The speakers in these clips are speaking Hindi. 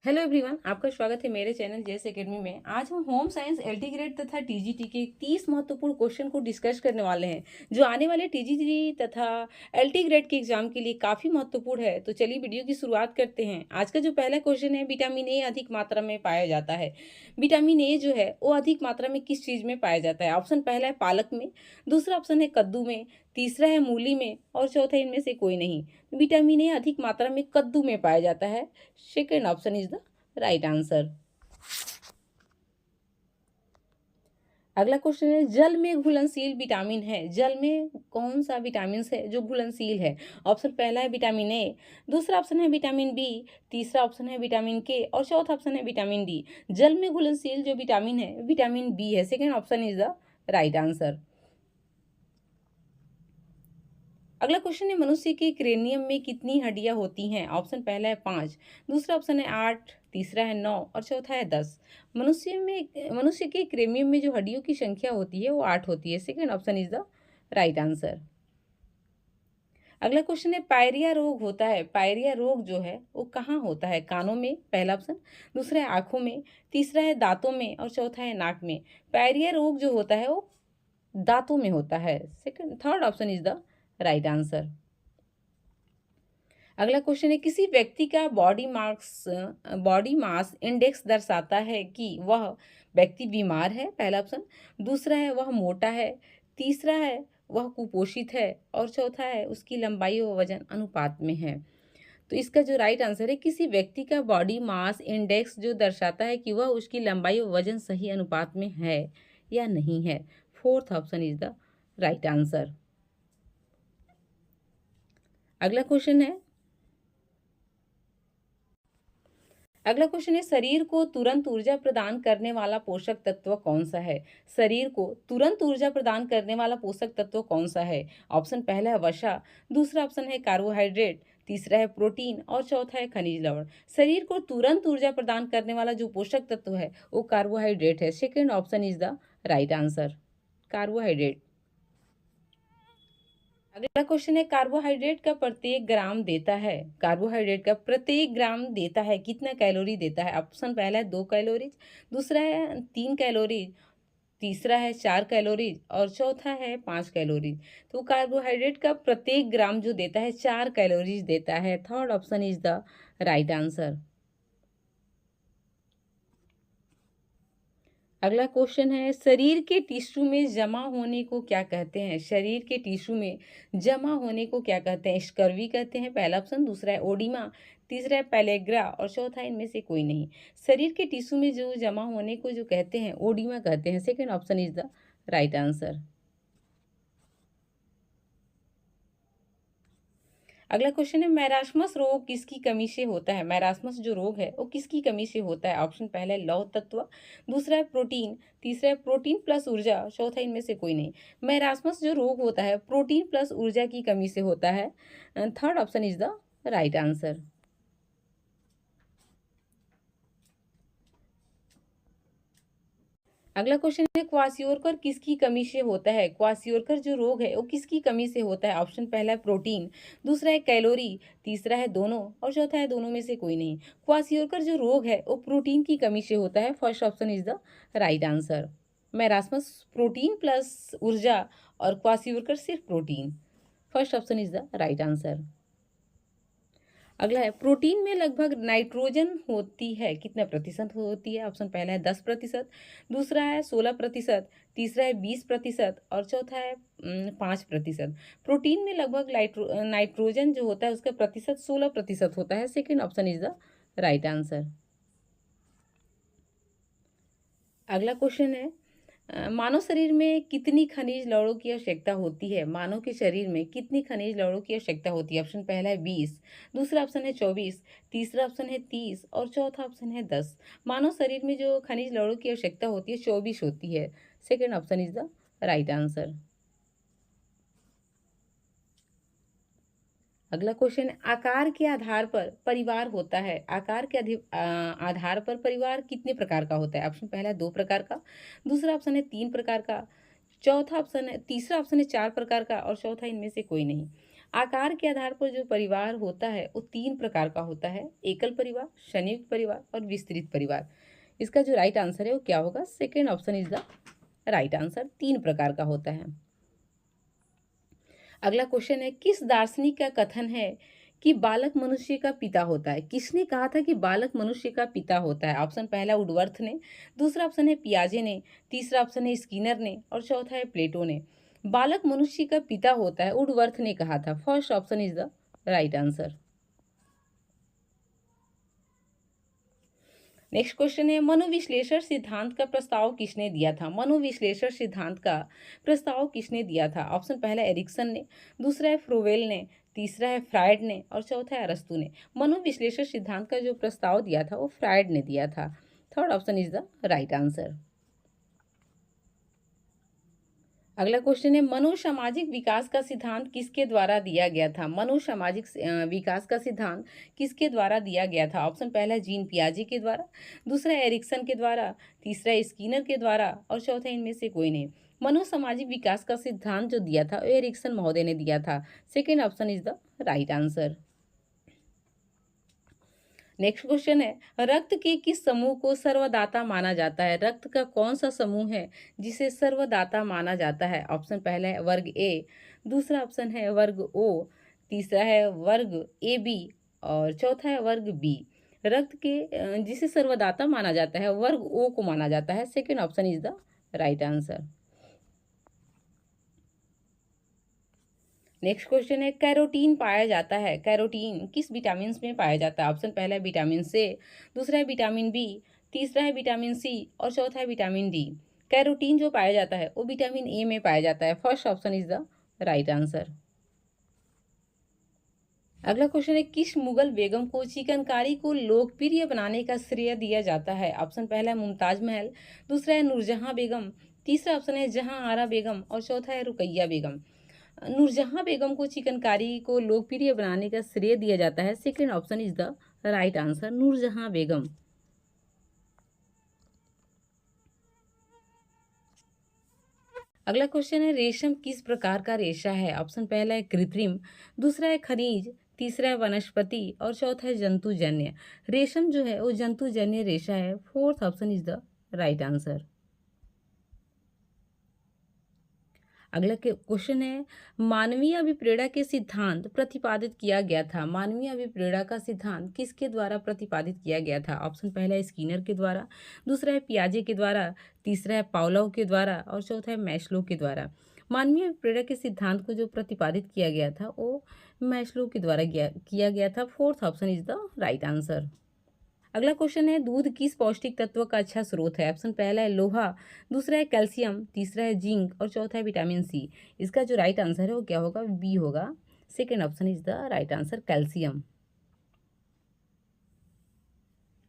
हेलो एवरीवन, आपका स्वागत है मेरे चैनल जेएस एकेडमी में। आज हम होम साइंस एलटी ग्रेड तथा टीजीटी के 30 महत्वपूर्ण क्वेश्चन को डिस्कस करने वाले हैं जो आने वाले टीजीटी तथा एलटी ग्रेड के एग्जाम के लिए काफ़ी महत्वपूर्ण है। तो चलिए वीडियो की शुरुआत करते हैं। आज का जो पहला क्वेश्चन है, विटामिन ए अधिक मात्रा में पाया जाता है। विटामिन ए जो है वो अधिक मात्रा में किस चीज़ में पाया जाता है? ऑप्शन पहला है पालक में, दूसरा ऑप्शन है कद्दू में, तीसरा है मूली में और चौथा इनमें से कोई नहीं। विटामिन ए अधिक मात्रा में कद्दू में पाया जाता है। Second option is the right answer. अगला क्वेश्चन है, जल में घुलनशील विटामिन है। जल में कौन सा विटामिन है जो घुलनशील है? ऑप्शन पहला है विटामिन ए, दूसरा ऑप्शन है विटामिन बी, तीसरा ऑप्शन है विटामिन के और चौथा ऑप्शन है विटामिन डी। जल में घुलनशील जो विटामिन है विटामिन बी है। Second option is the right answer. अगला क्वेश्चन है, मनुष्य के क्रेनियम में कितनी हड्डियां होती हैं? ऑप्शन पहला है 5, दूसरा ऑप्शन है 8, तीसरा है 9 और चौथा है 10। मनुष्य के क्रेनियम में जो हड्डियों की संख्या होती है वो 8 होती है। Second option is the right answer. अगला क्वेश्चन है, पायरिया रोग होता है। पायरिया रोग जो है वो कहाँ होता है? कानों में, पहला ऑप्शन, दूसरा है आंखों में, तीसरा है दांतों में और चौथा है नाक में। पायरिया रोग जो होता है वो दांतों में होता है। Third option is the right answer. अगला क्वेश्चन है, किसी व्यक्ति का बॉडी मास इंडेक्स दर्शाता है कि वह व्यक्ति बीमार है, पहला ऑप्शन, दूसरा है वह मोटा है, तीसरा है वह कुपोषित है और चौथा है उसकी लंबाई व वजन अनुपात में है। तो इसका जो राइट आंसर है, किसी व्यक्ति का बॉडी मास इंडेक्स जो दर्शाता है कि वह उसकी लंबाई व वजन सही अनुपात में है या नहीं है। Fourth option is the right answer. अगला क्वेश्चन है, शरीर को तुरंत ऊर्जा प्रदान करने वाला पोषक तत्व कौन सा है? शरीर को तुरंत ऊर्जा प्रदान करने वाला पोषक तत्व कौन सा है? ऑप्शन पहला है वसा, दूसरा ऑप्शन है कार्बोहाइड्रेट, तीसरा है प्रोटीन और चौथा है खनिज लवण। शरीर को तुरंत ऊर्जा प्रदान करने वाला जो पोषक तत्व है वो कार्बोहाइड्रेट है। Second option is the right answer, carbohydrate. अगला क्वेश्चन है, कार्बोहाइड्रेट का प्रत्येक ग्राम देता है कितना कैलोरी देता है? ऑप्शन पहला है 2 कैलोरीज, दूसरा है 3 कैलोरीज, तीसरा है 4 कैलोरीज और चौथा है 5 कैलोरीज। तो कार्बोहाइड्रेट का प्रत्येक ग्राम जो देता है 4 कैलोरीज देता है। Third option is the right answer. अगला क्वेश्चन है, शरीर के टिश्यू में जमा होने को क्या कहते हैं? शरीर के टिश्यू में जमा होने को क्या कहते हैं? स्कर्वी कहते हैं, पहला ऑप्शन, दूसरा है ओडिमा, तीसरा है पेलेग्रा और चौथा इनमें से कोई नहीं। शरीर के टिश्यू में जो जमा होने को जो कहते हैं ओडिमा कहते हैं। Second option is the right answer. अगला क्वेश्चन है, मैरास्मस रोग किसकी कमी से होता है? मैरास्मस जो रोग है वो किसकी कमी से होता है? ऑप्शन पहला है लौह तत्व, दूसरा है प्रोटीन, तीसरा है प्रोटीन प्लस ऊर्जा, चौथा इनमें से कोई नहीं। मैरास्मस जो रोग होता है प्रोटीन प्लस ऊर्जा की कमी से होता है। Third option is the right answer. अगला क्वेश्चन है, क्वासियोरकर किसकी कमी से होता है? क्वासियोरकर जो रोग है वो किसकी कमी से होता है? ऑप्शन पहला है प्रोटीन, दूसरा है कैलोरी, तीसरा है दोनों और चौथा है दोनों में से कोई नहीं। क्वासियोरकर जो रोग है वो प्रोटीन की कमी से होता है। First option is the right answer. Marasmus protein plus ऊर्जा और क्वासियोरकर सिर्फ protein. First option is the right answer. अगला है, प्रोटीन में लगभग नाइट्रोजन होती है कितने प्रतिशत होती है? ऑप्शन पहला है 10%, दूसरा है 16%, तीसरा है 20% और चौथा है 5%। प्रोटीन में लगभग नाइट्रोजन जो होता है उसका प्रतिशत 16% होता है। Second option is the right answer. अगला क्वेश्चन है, मानव शरीर में कितनी खनिज लवणों की आवश्यकता होती है? मानव के शरीर में कितनी खनिज लवणों की आवश्यकता होती है? ऑप्शन पहला है 20, दूसरा ऑप्शन है 24, तीसरा ऑप्शन है 30 और चौथा ऑप्शन है 10। मानव शरीर में जो खनिज लवणों की आवश्यकता होती है 24 होती है। Second option is the right answer. अगला क्वेश्चन, आकार के आधार पर परिवार होता है। आकार के आधार पर परिवार कितने प्रकार का होता है? ऑप्शन पहला है 2 प्रकार का, दूसरा ऑप्शन है 3 प्रकार का, चौथा ऑप्शन है तीसरा ऑप्शन है 4 प्रकार का और चौथा इनमें से कोई नहीं। आकार के आधार पर जो परिवार होता है वो 3 प्रकार का होता है, एकल परिवार, संयुक्त परिवार और विस्तृत परिवार। इसका जो राइट आंसर है वो क्या होगा? Second option is the right answer, 3 प्रकार का होता है। अगला क्वेश्चन है, किस दार्शनिक का कथन है कि बालक मनुष्य का पिता होता है? किसने कहा था कि बालक मनुष्य का पिता होता है? ऑप्शन पहला वुडवर्थ ने, दूसरा ऑप्शन है पियाजे ने, तीसरा ऑप्शन है स्किनर ने और चौथा है प्लेटो ने। बालक मनुष्य का पिता होता है वुडवर्थ ने कहा था। First option is the right answer. Next question है, मनोविश्लेषण सिद्धांत का प्रस्ताव किसने दिया था? मनोविश्लेषण सिद्धांत का प्रस्ताव किसने दिया था? ऑप्शन पहला एरिक्सन ने, दूसरा है फ्रोवेल ने, तीसरा है फ्रायड ने और चौथा है अरस्तू ने। मनोविश्लेषण सिद्धांत का जो प्रस्ताव दिया था वो फ्रायड ने दिया था। Third option is the right answer. अगला क्वेश्चन है, मनोसामाजिक विकास का सिद्धांत किसके द्वारा दिया गया था? मनोसामाजिक विकास का सिद्धांत किसके द्वारा दिया गया था? ऑप्शन पहला जीन पियाजे के द्वारा, दूसरा एरिक्सन के द्वारा, तीसरा स्किनर के द्वारा और चौथा इनमें से कोई नहीं। मनोसामाजिक विकास का सिद्धांत जो दिया था वो एरिक्सन महोदय ने दिया था। Second option is the right answer. Next question है, रक्त के किस समूह को सर्वदाता माना जाता है? रक्त का कौन सा समूह है जिसे सर्वदाता माना जाता है? ऑप्शन पहला है वर्ग ए, दूसरा ऑप्शन है वर्ग ओ, तीसरा है वर्ग ए बी और चौथा है वर्ग बी। रक्त के जिसे सर्वदाता माना जाता है वर्ग ओ को माना जाता है। Second option is the right answer. Next question है, कैरोटीन पाया जाता है, कैरोटीन किस विटामिन में पाया जाता है? ऑप्शन पहला है विटामिन से, दूसरा है विटामिन बी, तीसरा है विटामिन सी और चौथा है विटामिन डी। कैरोटीन जो पाया जाता है वो विटामिन ए में पाया जाता है। First option is the right answer. अगला क्वेश्चन है, किस मुगल बेगम को चिकनकारी को लोकप्रिय बनाने का श्रेय दिया जाता है? ऑप्शन पहला है मुमताज महल, दूसरा है नूरजहां बेगम, तीसरा ऑप्शन है जहां आरा बेगम और चौथा है रुकैया बेगम। नूरजहां बेगम को चिकनकारी को लोकप्रिय बनाने का श्रेय दिया जाता है। Second option is the right answer, Noorjahan Begum. अगला क्वेश्चन है, रेशम किस प्रकार का रेशा है? ऑप्शन पहला है कृत्रिम, दूसरा है खनिज, तीसरा है वनस्पति और चौथा है जंतुजन्य। रेशम जो है वो जंतुजन्य रेशा है। Fourth option is the right answer. अगला क्वेश्चन है, मानवीय अभिप्रेरणा के सिद्धांत प्रतिपादित किया गया था? मानवीय अभिप्रेरणा का सिद्धांत किसके द्वारा प्रतिपादित किया गया था? ऑप्शन पहला है स्किनर के द्वारा, दूसरा है पियाजे के द्वारा, तीसरा है पावलोव के द्वारा और चौथा है मैस्लो के द्वारा। मानवीय अभिप्रेरणा के सिद्धांत को जो प्रतिपादित किया गया था वो मैस्लो के द्वारा किया गया था। Fourth option is the right answer. अगला क्वेश्चन है, दूध किस पौष्टिक तत्व का अच्छा स्रोत है? ऑप्शन पहला है लोहा, दूसरा है कैल्शियम, तीसरा है जिंक और चौथा है विटामिन सी। इसका जो राइट आंसर है वो क्या होगा? बी होगा। Second option is the right answer, calcium.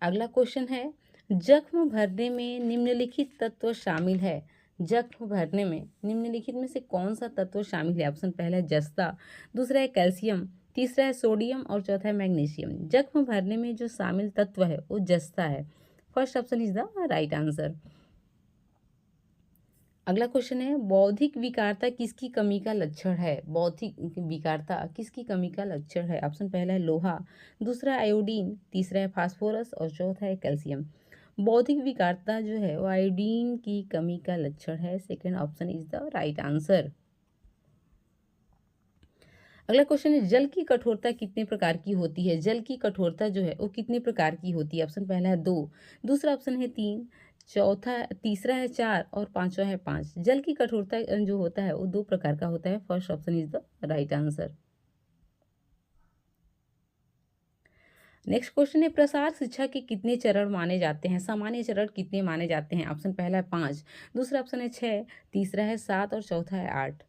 अगला क्वेश्चन है, जख्म भरने में निम्नलिखित तत्व शामिल है? जख्म भरने में निम्नलिखित में से कौन सा तत्व शामिल है? ऑप्शन पहला है जस्ता, दूसरा है कैल्शियम, तीसरा है सोडियम और चौथा है मैग्नीशियम। जख्म भरने में जो शामिल तत्व है वो जस्ता है। First option is the right answer. अगला क्वेश्चन है, बौद्धिक विकारता किसकी कमी का लक्षण है? बौद्धिक विकारता किसकी कमी का लक्षण है? ऑप्शन पहला है लोहा, दूसरा है आयोडीन, तीसरा है फास्फोरस और चौथा है कैल्शियम। बौद्धिक विकारता जो है वो आयोडीन की कमी का लक्षण है। Second option is the right answer. अगला क्वेश्चन है, जल की कठोरता कितने प्रकार की होती है? जल की कठोरता जो है वो कितने प्रकार की होती है? ऑप्शन पहला है 2, दूसरा ऑप्शन है 3, चौथा तीसरा है 4 और पांचवा है 5। जल की कठोरता जो होता है वो 2 प्रकार का होता है। First option is the right answer. Next question है, प्रसार शिक्षा के कितने चरण माने जाते हैं? सामान्य चरण कितने माने जाते हैं? ऑप्शन पहला है 5, दूसरा ऑप्शन है 6, तीसरा है 7 और चौथा है 8।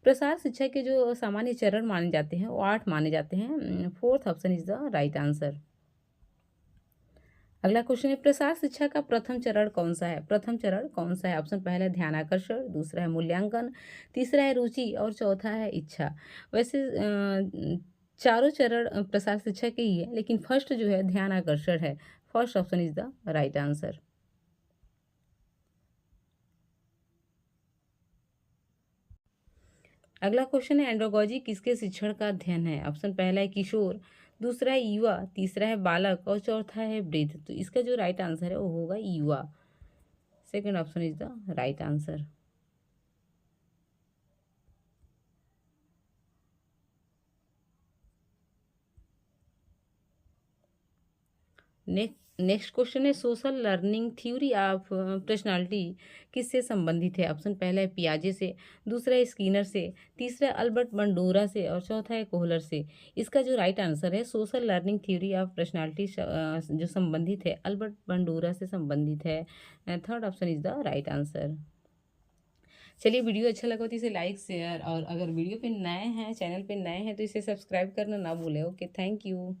प्रसार शिक्षा के जो सामान्य चरण माने जाते हैं वो 8 माने जाते हैं। Fourth option is the right answer. अगला क्वेश्चन है, प्रसार शिक्षा का प्रथम चरण कौन सा है? प्रथम चरण कौन सा है? ऑप्शन पहला है ध्यानाकर्षण, दूसरा है मूल्यांकन, तीसरा है रुचि और चौथा है इच्छा। वैसे चारों चरण प्रसार शिक्षा के ही है, लेकिन फर्स्ट जो है ध्यानाकर्षण है। First option is the right answer. अगला क्वेश्चन है एंड्रोगॉजी किसके शिक्षण का अध्ययन है? ऑप्शन पहला है किशोर, दूसरा है युवा, तीसरा है बालक और चौथा है वृद्ध। तो इसका जो राइट आंसर है वो होगा युवा। Second option is the right answer. Next question है social learning theory of personality किससे संबंधित है? ऑप्शन पहला है पियाजे से, दूसरा है स्किनर से, तीसरा है अल्बर्ट बंडूरा से और चौथा है कोहलर से। इसका जो राइट आंसर है social learning theory of personality जो संबंधित है अल्बर्ट बंडूरा से संबंधित है। Third option is the right answer. चलिए वीडियो अच्छा लगा तो इसे लाइक शेयर और अगर वीडियो पे नए हैं चैनल पे नए हैं तो इसे सब्सक्राइब करना ना भूलें। Okay, thank you.